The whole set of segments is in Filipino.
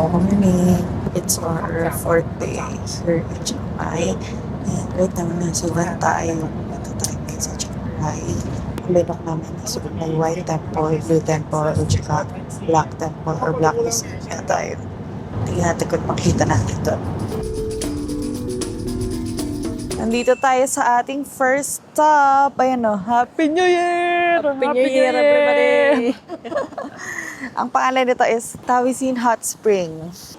morning. It's our fourth day here in Chiang Mai. And right now, nasa van tayo. Punta tayo ngayon sa Chiang Mai. Binok namin is may white temple, blue temple, at saka black temple or black museum tayo. Tingnan natin kung makita natin doon. Nandito tayo sa ating first stop. Ayan o, Happy New Year! Happy New Year, everybody! Ang pangalan nito is Tawisin Hot Spring.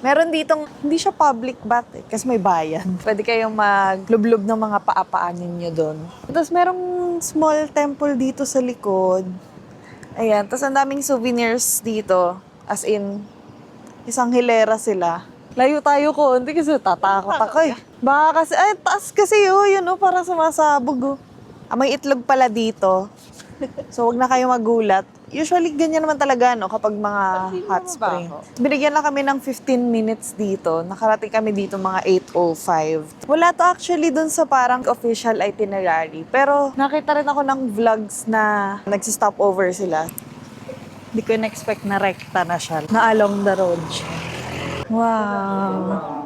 Meron ditong, hindi siya public bath kasi may bayan. Pwede kayong maglublub ng mga paapaan ninyo doon. Tapos merong small temple dito sa likod. Ayan, tapos ang daming souvenirs dito. As in, isang hilera sila. Layo tayo konti kasi tatakot ako eh. Baka kasi, ay taas kasi yun parang sumasabog may itlog pala dito. So wag na kayo magulat. Usually ganyan naman talaga kapag mga hot spring. Binigyan lang kami ng 15 minutes dito. Nakarating kami dito mga 8:05. Wala to actually dun sa parang official itinerary. Pero nakita rin ako ng vlogs na nagsistop over sila. Hindi ko na-expect na rekta na siya. Na along the road siya. Wow.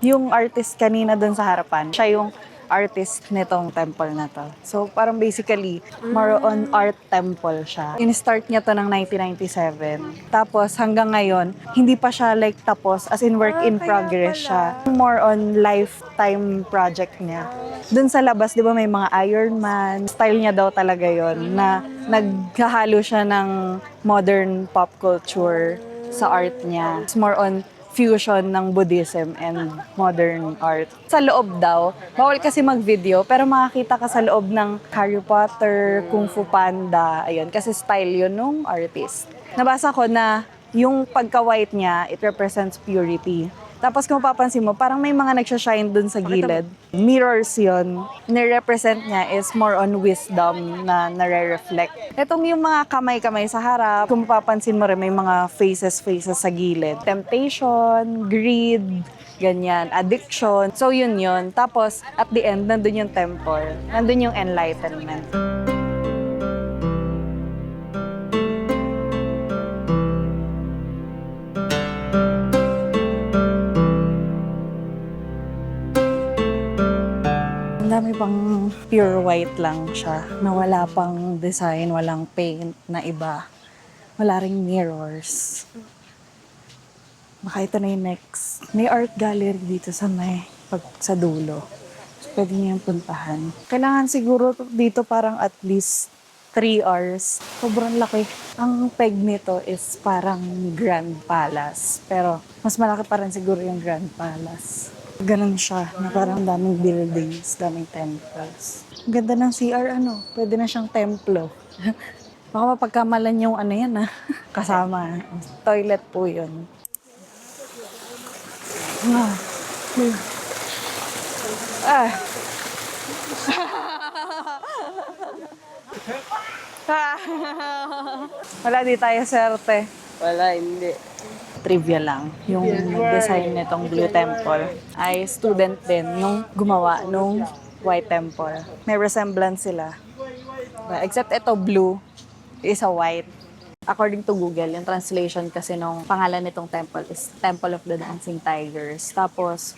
Yung artist kanina dun sa harapan, siya yung artist nitong temple na to. So, parang basically, more on art temple siya. In-start niya to ng 1997. Tapos, hanggang ngayon, hindi pa siya like tapos, as in work in progress siya. More on lifetime project niya. Dun sa labas, di ba may mga Iron Man. Style niya daw talaga yon na naghahalo siya ng modern pop culture sa art niya. It's more on fusion ng Buddhism and modern art. Sa loob daw, bawal kasi mag-video, pero makakita ka sa loob ng Harry Potter, Kung Fu Panda, ayun, kasi style yun nung artist. Nabasa ko na yung pagka-white niya, it represents purity. Tapos kung mapapansin mo, parang may mga nagsashine dun sa gilid. Mirrors yun. Nire-represent niya is more on wisdom na nare-reflect. Itong yung mga kamay-kamay sa harap, kung mapapansin mo rin, may mga faces sa gilid. Temptation, greed, ganyan, addiction. So yun. Tapos at the end, nandun yung temple. Nandun yung enlightenment. Ang dami pang pure white lang siya, na wala pang design, walang paint na iba. Wala ring mirrors. Baka ito na yung next. May art gallery dito sa sa dulo. So, pwede niyo yung puntahan. Kailangan siguro dito parang at least 3 hours. Sobrang laki. Ang peg nito is parang Grand Palace. Pero mas malaki pa rin siguro yung Grand Palace. Ganun siya, na parang daming buildings, daming temples. Ang ganda ng CR, pwede na siyang templo. Baka mapagkamalan yung yan, kasama. Toilet po yun. Wala, di tayo swerte. Wala, hindi. Trivia lang. Yung design nitong Blue Temple ay student din nung gumawa nung White Temple. May resemblance sila. Except ito blue, is a white. According to Google, yung translation kasi nung pangalan nitong temple is Temple of the Dancing Tigers. Tapos,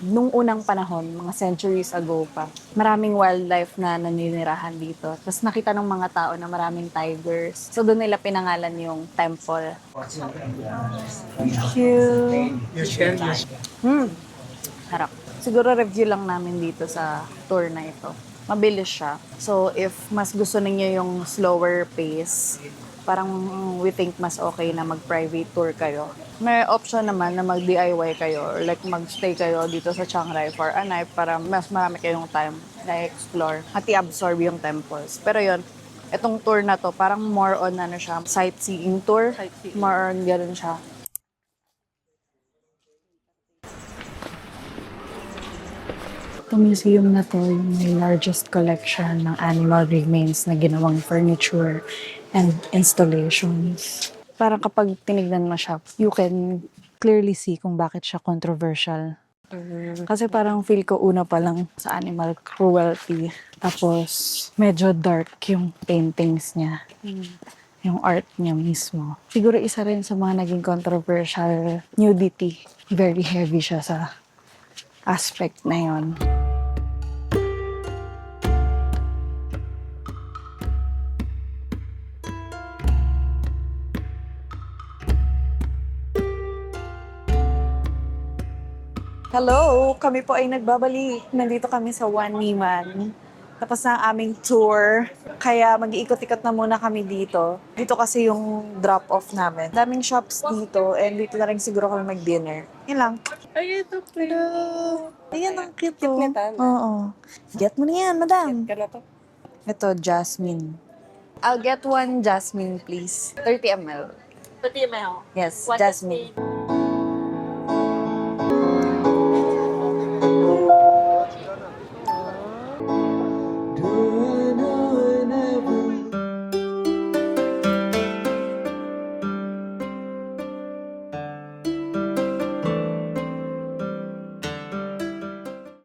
nung unang panahon, mga centuries ago pa, maraming wildlife na naninirahan dito. Tapos nakita ng mga tao na maraming tigers. So doon nila pinangalan yung temple. Thank you. Harap. Siguro review lang namin dito sa tour na ito. Mabilis siya. So if mas gusto ninyo yung slower pace, parang we think mas okay na mag-private tour kayo. May option naman na mag-DIY kayo or like mag-stay kayo dito sa Chiang Rai for a night para mas marami kayong time na explore at i-absorb yung temples. Pero yon, itong tour na to parang more on siya, sightseeing tour. More on ganun siya. Itong museum na to yung may largest collection ng animal remains na ginawang furniture and installations. Parang kapag tinignan mo siya, you can clearly see kung bakit siya controversial. Kasi parang feel ko una pa lang sa animal cruelty. Tapos medyo dark yung paintings niya. yung art niya mismo. Siguro isa rin sa mga naging controversial, nudity. Very heavy siya sa aspect na yon. Hello! Kami po ay nagbabalik. Nandito kami sa One Niman. Tapos na ang aming tour. Kaya mag-iikot-ikot na muna kami dito. Dito kasi yung drop-off namin. Daming shops dito and dito na rin siguro kami mag-dinner. Yun lang. Ay, ito po. Ayan, ang cute oh. Cute na Oo. Get mo na yan, madam. Ka na to. Ito, jasmine. I'll get one jasmine, please. 30 ml. Pati may ako. Yes, What jasmine. is